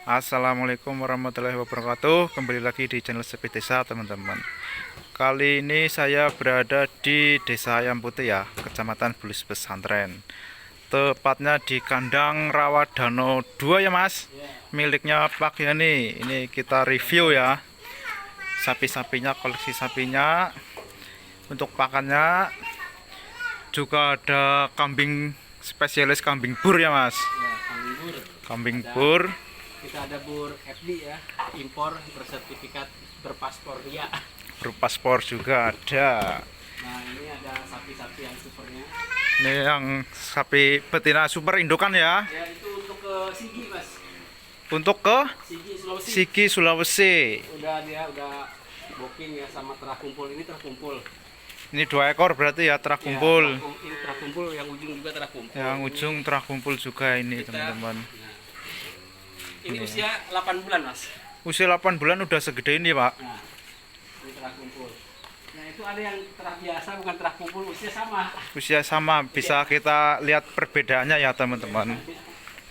Assalamualaikum warahmatullahi wabarakatuh. Kembali lagi di channel Sepi Desa, teman-teman. Kali ini saya berada di Desa Ayam Putih ya, Kecamatan Bulus Pesantren. Tepatnya di kandang Rawadano 2 ya, Mas. Miliknya Pak Yani. Ini kita review ya. Sapi-sapinya, koleksi sapinya. Untuk pakannya juga ada kambing spesialis kambing bur ya, Mas. Ya, kambing bur. Kambing bur. Kita ada bur FD ya, impor bersertifikat berpaspor RIA. Berpaspor juga ada. Nah, ini ada sapi-sapi yang supernya. Ini yang sapi betina super indukan ya. Ya, itu untuk ke Sigi, Mas. Untuk ke Sigi Sulawesi. Sigi Sulawesi. Dia udah booking ya sama terah kumpul. Ini terah kumpul. Ini 2 ekor berarti ya terah kumpul. Ya, ini terah kumpul, yang ujung juga terah kumpul. Yang ujung terah kumpul juga ini, Kita- teman-teman. Nah, ini usia 8 bulan, Mas. Usia 8 bulan udah segede ini, Pak. Nah, ini terah kumpul. Nah, itu ada yang terah biasa, bukan terah kumpul, usia sama. Usia sama, bisa kita lihat perbedaannya ya, teman-teman.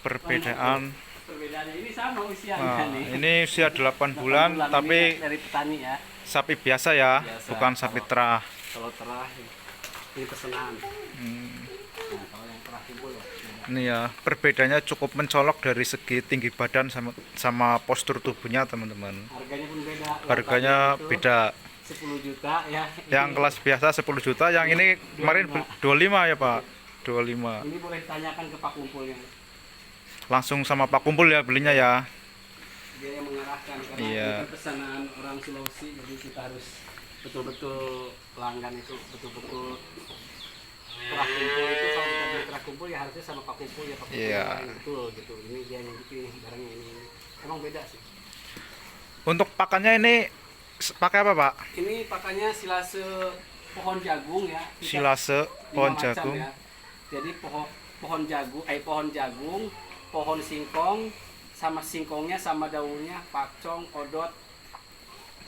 Perbedaan. Perbedaannya ini sama usianya Nah, nih. ini usia 8 bulan ini tapi dari petani ya. sapi biasa ya, Biasa. bukan sapi terah. Kalau terah ini pesanan. Nah, kalau yang terah kumpul ya. beda. Ini ya, perbedaannya cukup mencolok dari segi tinggi badan sama postur tubuhnya, teman-teman. Harganya pun beda. Yang Harganya tadi itu beda. 10 juta ya. Yang Ini- kelas biasa 10 juta, yang ini kemarin 25 ya, Pak. 25. Ini boleh tanyakan ke Pak Kumpulnya. Langsung sama Pak Kumpul ya belinya ya. Dia yang mengarahkan karena Iya. ini kan pesanan orang Sulawesi, jadi kita harus betul-betul pelanggan itu betul-betul terah kumpul itu. Kalau kita beli terah kumpul ya harusnya sama Pak Kumpul ya, Pak Kumpul Iya. yang betul gitu. Ini dia yang bikin barangnya ini. Emang beda sih. Untuk pakannya ini pakai apa, Pak? Ini pakannya silase pohon jagung ya. Silase 5 pohon macam jagung. ya. Jadi pohon jagung, pohon singkong, sama singkongnya sama daunnya, pakcong, odot.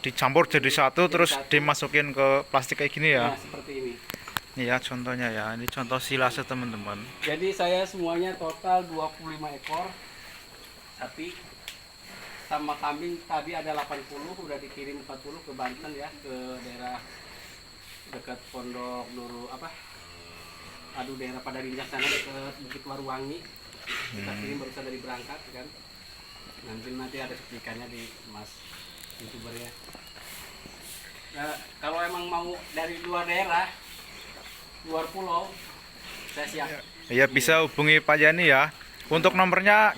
Dicampur jadi satu Jadi terus satu. dimasukin ke plastik kayak gini ya. Nah, seperti ini. Ini ya contohnya ya. Ini contoh silase, teman-teman. Jadi saya semuanya total 25 ekor sapi sama kambing tadi ada 80, udah dikirim 40 ke Banten ya, ke daerah dekat Pondok Nurul daerah Padarinjak sana dekat Bukit Waruwangi. Kita kirim barusan dari berangkat kan. Nanti ada cuplikannya di Mas YouTuber ya. Nah, kalau emang mau dari luar daerah, luar pulau, saya siap. Ya bisa hubungi Pak Yani ya. Untuk nomornya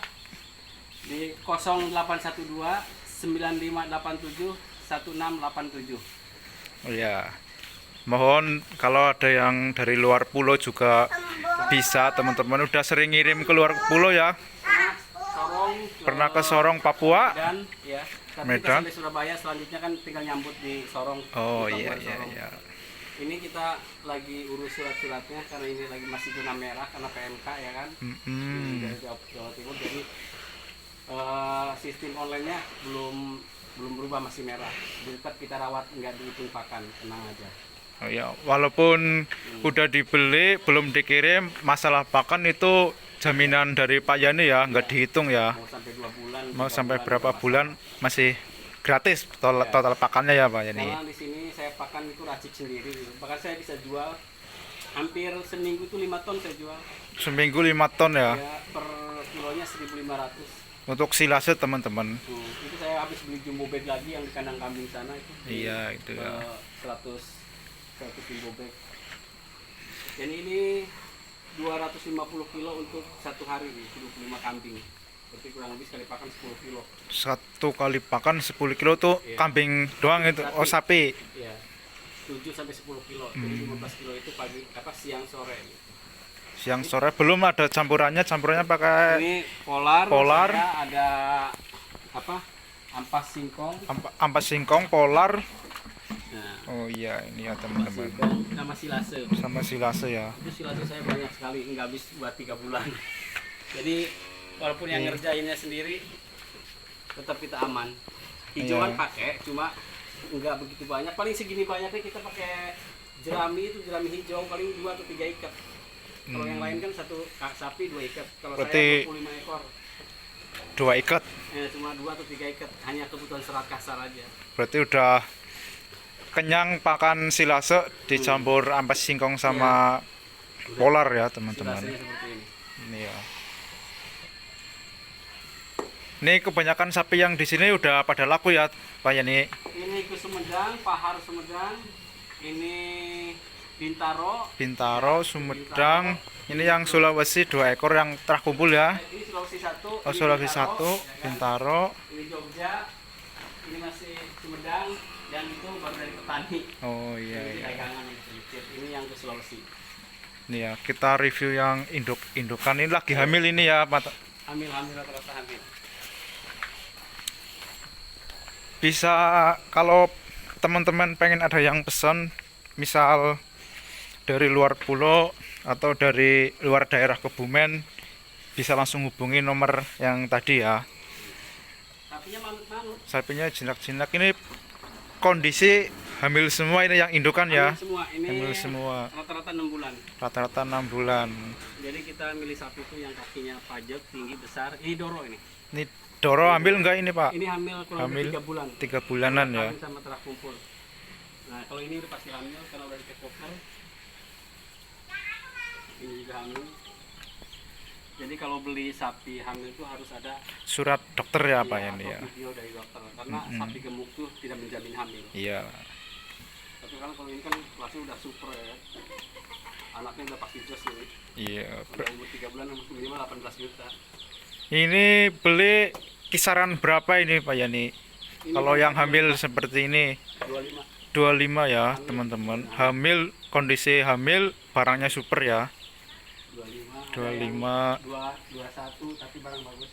Di 0812 9587 1687. oh ya. Mohon kalau ada yang dari luar pulau juga bisa, teman-teman. Udah sering ngirim ke luar pulau ya. Sorong Pernah ke Sorong, Papua. Medan ya. Tapi kita Medan. sampai Surabaya, selanjutnya kan tinggal nyambut di Sorong. Oh di iya Pelabuhan iya Sorong. iya. Ini kita lagi urus surat-suratnya karena ini lagi masih zona merah karena PMK ya kan. Mm-mm. Dari Jawa Timur, jadi sistem online-nya belum berubah, masih merah. Jadi tetap kita rawat, nggak dihitung pakan, tenang aja. Oh ya, walaupun udah dibeli belum dikirim, masalah pakan itu jaminan dari Pak Yani ya, nggak dihitung ya. Mau sampai 2 bulan, Mau 3 sampai bulan, berapa nggak bulan masih gratis total pakannya ya, Pak Yani. Karena di sini saya pakan itu racik sendiri gitu. Bahkan saya bisa jual hampir seminggu itu 5 ton saya jual. Seminggu 5 ton ya. Ya, per kilonya 1.500. Untuk silase, teman-teman. Itu saya habis beli jumbo bag lagi yang di kandang kambing sana itu. Iya, itu ya. 100 jumbo bag. Dan ini 250 kilo untuk satu hari nih, 25 kambing. Berarti kurang lebih sekali pakan 10 kilo. Satu kali pakan 10 kilo tuh Iya. kambing doang itu. Oh, sapi. Ya, 7 sampai 10 kilo. Jadi 15 kilo itu siang sore. Siang sore belum ada campurannya pakai Ini polar. Polar. Saya ada ampas singkong. ampas singkong, polar. Nah, Oh iya, ini ya, ampas teman-teman. singkong sama silase. Sama silase ya. Itu silase saya banyak sekali, nggak habis buat 3 bulan. Jadi walaupun yang ngerjainnya sendiri, tetap kita aman. Hijauan Iya. pakai, cuma nggak begitu banyak. Paling segini banyaknya kita pakai jerami hijau paling 2 atau 3 ikat. Kalau yang lain kan satu sapi 2 ikat. Kalau Berarti- saya 25 ekor. 2 ikat. Cuma 2 atau 3 ikat, hanya kebutuhan serat kasar aja. Berarti udah kenyang pakan silase dicampur ampas singkong sama polar ya Sudah teman-teman. hasilnya seperti ini. Ini ya. Ini kebanyakan sapi yang di sini udah pada laku ya Pak Yani. Ini ke Sumedang, Pahar Sumedang. Ini Bintaro. Bintaro, Sumedang. Ini yang Sulawesi 2 ekor yang terkumpul ya. Ini Sulawesi 1. Oh, Sulawesi 1, Bintaro. Ini Jogja. Ini masih Sumedang. Dan itu baru dari petani. Oh iya Ini iya. dagangan yang sedikit. Ini yang ke Sulawesi. Ini ya, kita review yang indukan ini lagi hamil ini ya, Pak. Hamil rata-rata hamil. Bisa kalau teman-teman pengen ada yang pesan, misal dari luar pulau atau dari luar daerah Kebumen, bisa langsung hubungi nomor yang tadi ya. Sapinya manut-manut. Sapinya jinak-jinak, ini kondisi hamil semua ini yang indukan ya. Hamil semua. Ini Hamil semua. rata-rata 6 bulan. Rata-rata 6 bulan. Jadi kita milih sapi itu yang kakinya pajak, tinggi, besar. Ini Doro ini. Ini Doro hamil enggak ini Pak? Ini hamil kurang Hamil. lebih 3 bulan. 3 bulanan ya. Kawin sama telah kumpul. Nah, kalau ini udah pasti hamil karena udah dicek dokter. Ini juga hamil. Jadi kalau beli sapi hamil itu harus ada Surat dokter ya Pak ya, Yani atau ya. video dari dokter karena sapi gemuk tuh tidak menjamin hamil. Iya. Tapi kan kalau ini kan kelasnya udah super ya. Anaknya udah pasti jos ini. Iya. Udah umur 3 bulan minimal 18 juta. Ini beli kisaran berapa ini Pak Yani? Ini Kalau kan yang hamil seperti ini 25. 25 ya teman-teman. Hamil, kondisi hamil, barangnya super ya. 25. 21 tapi barang bagus.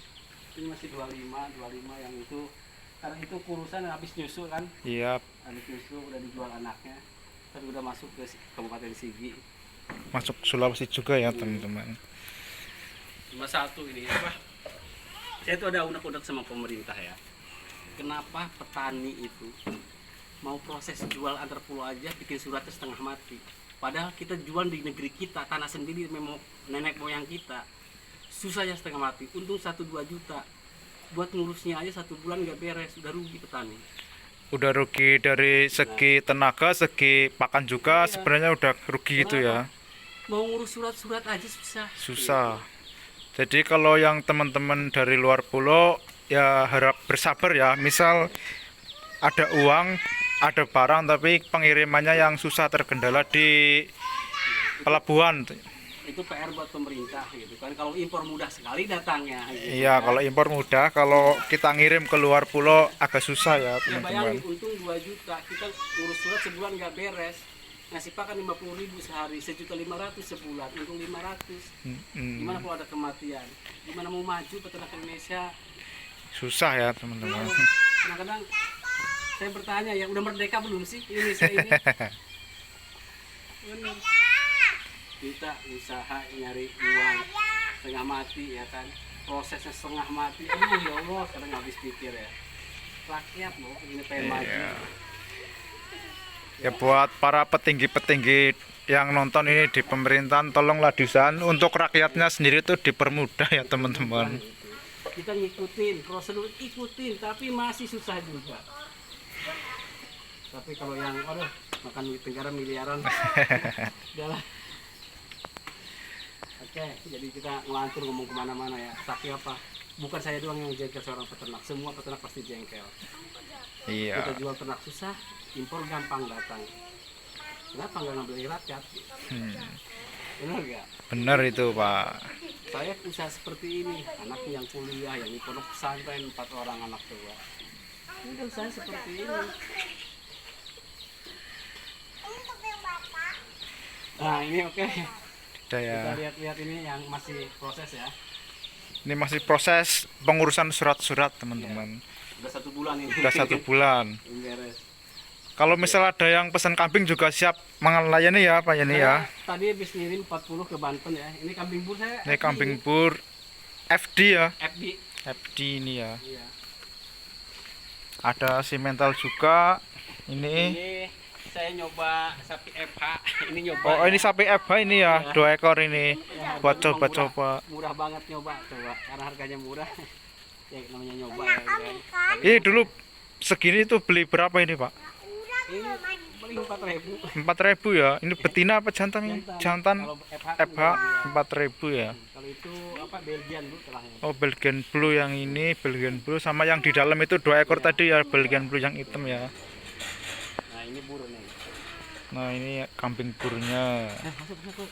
Ini masih 25 yang itu karena itu kurusan habis nyusu kan. Iya, Habis nyusu udah dijual anaknya. Terus udah masuk ke Kabupaten Sigi. masuk Sulawesi juga ya teman-teman. Cuma satu ini apa? Saya tuh ada unek-unek sama pemerintah ya. Kenapa petani itu mau proses jual antar pulau aja bikin suratnya setengah mati? Padahal kita jual di negeri kita, tanah sendiri memang nenek moyang kita. Susahnya setengah mati, untung 1-2 juta. Buat ngurusnya aja 1 bulan nggak beres, udah rugi petani. Udah rugi dari segi tenaga, segi pakan juga Iya. sebenarnya udah rugi gitu ya. Mau ngurus surat-surat aja susah. Susah. Jadi kalau yang teman-teman dari luar pulau ya harap bersabar ya. Misal ada uang, ada barang tapi pengirimannya yang susah terkendala di pelabuhan. Itu PR buat pemerintah gitu kan. Kalau impor mudah sekali datangnya. Gitu, Iya, kan. kalau impor mudah, kalau kita ngirim ke luar pulau agak susah ya, Ya teman-teman. bayangin untung 2 juta, kita ngurus surat sebulan nggak beres. Ngasih pakan 50.000 sehari, 1.500.000 sebulan, untung 500. Gimana kalau ada kematian? Gimana mau maju peternak Indonesia? Susah ya, teman-teman. Kadang-kadang saya bertanya ya, udah merdeka belum sih Indonesia ini? Bener. Kita usaha nyari uang setengah mati ya kan, prosesnya setengah mati. Aduh ya Allah, kadang habis pikir ya. Rakyat loh, ini pengen maju. Iya. Ya buat para petinggi-petinggi yang nonton ini di pemerintahan, tolonglah diusahakan untuk rakyatnya sendiri itu dipermudah ya teman-teman. Kita ngikutin prosedur, ikutin, tapi masih susah juga. Tapi kalau yang aduh makan duit negara miliaran, udahlah. Oke, jadi kita ngelantur ngomong kemana-mana ya. Sapi apa? Bukan saya doang yang jengkel seorang peternak, semua peternak pasti jengkel. Iya. Kita jual ternak susah, impor gampang datang. Kenapa nggak ngambil rakyat? Benar nggak? Benar itu Pak. Saya usaha seperti ini, anaknya yang kuliah, yang di pondok pesantren, 4 orang anak tua. Ini kan saya seperti ini. Nah ini oke. Udah ya. Kita lihat-lihat ini yang masih proses ya. Ini masih proses pengurusan surat-surat teman-teman. Udah 1 bulan ini. Udah 1 bulan. Ini beres. Kalau misal ada yang pesan kambing juga siap melayani ya Pak Yani ya. Tadi habis ngirim 40 ke Banten ya. Ini kambing bur saya. Ini kambing bur FD ya. FD. FD ini ya. Iya. Ada simental juga. Ini. Ini saya nyoba sapi FH. Ini nyoba. Oh ini sapi FH ini ya. 2 ekor ini. Ya, Buat harganya memang coba-coba. Murah banget nyoba coba karena harganya murah. Ya namanya nyoba ya kan. Ini dulu segini tuh beli berapa ini Pak? Ini paling 4.000. 4.000 ya. Ini betina apa jantan ini? Jantan Kalau FH kan 4.000 ya. kalau itu apa Belgian Bu telahnya. Oh, Belgian Blue yang ini, Belgian Blue sama yang di dalam itu 2 ekor tadi ya, Belgian Blue yang hitam ya. Nah, ini buru nih. Nah, ini kambing burnya. Masuk masuk.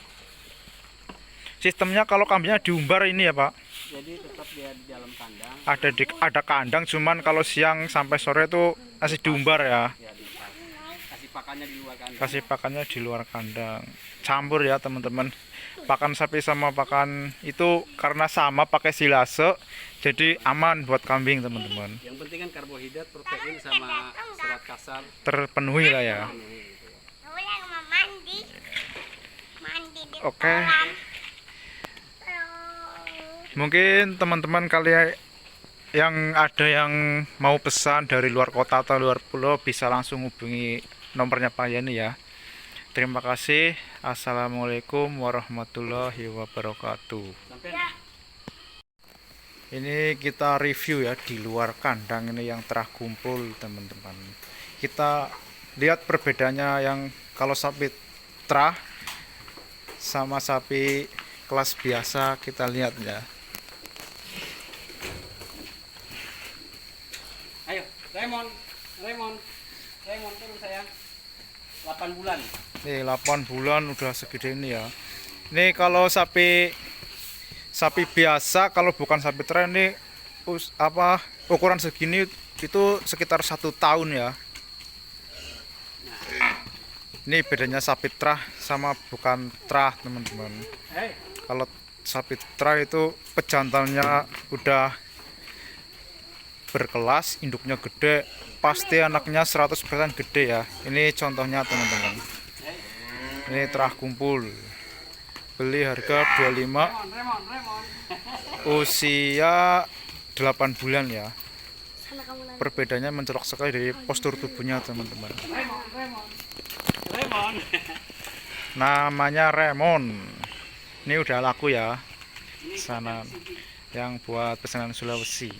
Sistemnya kalau kambingnya diumbar ini ya, Pak. Jadi tetap dia di dalam kandang. Ada kandang, cuman kalau siang sampai sore itu masih diumbar ya. Ya dilepas. Kasih pakannya di luar kandang. Kasih pakannya di luar kandang. Campur ya, teman-teman. Pakan sapi sama pakan itu karena sama pakai silase, jadi aman buat kambing, teman-teman. Yang penting kan karbohidrat, protein sama serat kasar Terpenuhi lah ya. penuhi gitu ya. Mandi di Oke. kolam. Mungkin teman-teman kalian yang ada yang mau pesan dari luar kota atau luar pulau bisa langsung hubungi nomornya Pak Yani ya. Terima kasih. Assalamualaikum warahmatullahi wabarakatuh. Sampai Ini kita review ya di luar kandang ini yang telah kumpul teman-teman. Kita lihat perbedaannya yang kalau sapi terah sama sapi kelas biasa kita lihat ya. ayo, Raymond turun sayang. 8 bulan. Nih 8 bulan udah segede ini ya. Ini kalau sapi biasa kalau bukan sapi terah ini ukuran segini itu sekitar 1 tahun ya. Ini bedanya sapi terah sama bukan terah teman-teman. Hei, Kalau sapi terah itu pejantannya udah berkelas, induknya gede, pasti anaknya 100% gede ya. Ini contohnya teman-teman. Ini terah kumpul. Beli harga 25, Raymond. usia 8 bulan ya. Sama kamu lagi. Perbedaannya mencolok sekali dari postur tubuhnya teman-teman. Raymond. Namanya Remon. Ini udah laku ya. Sana yang buat pesanan Sulawesi.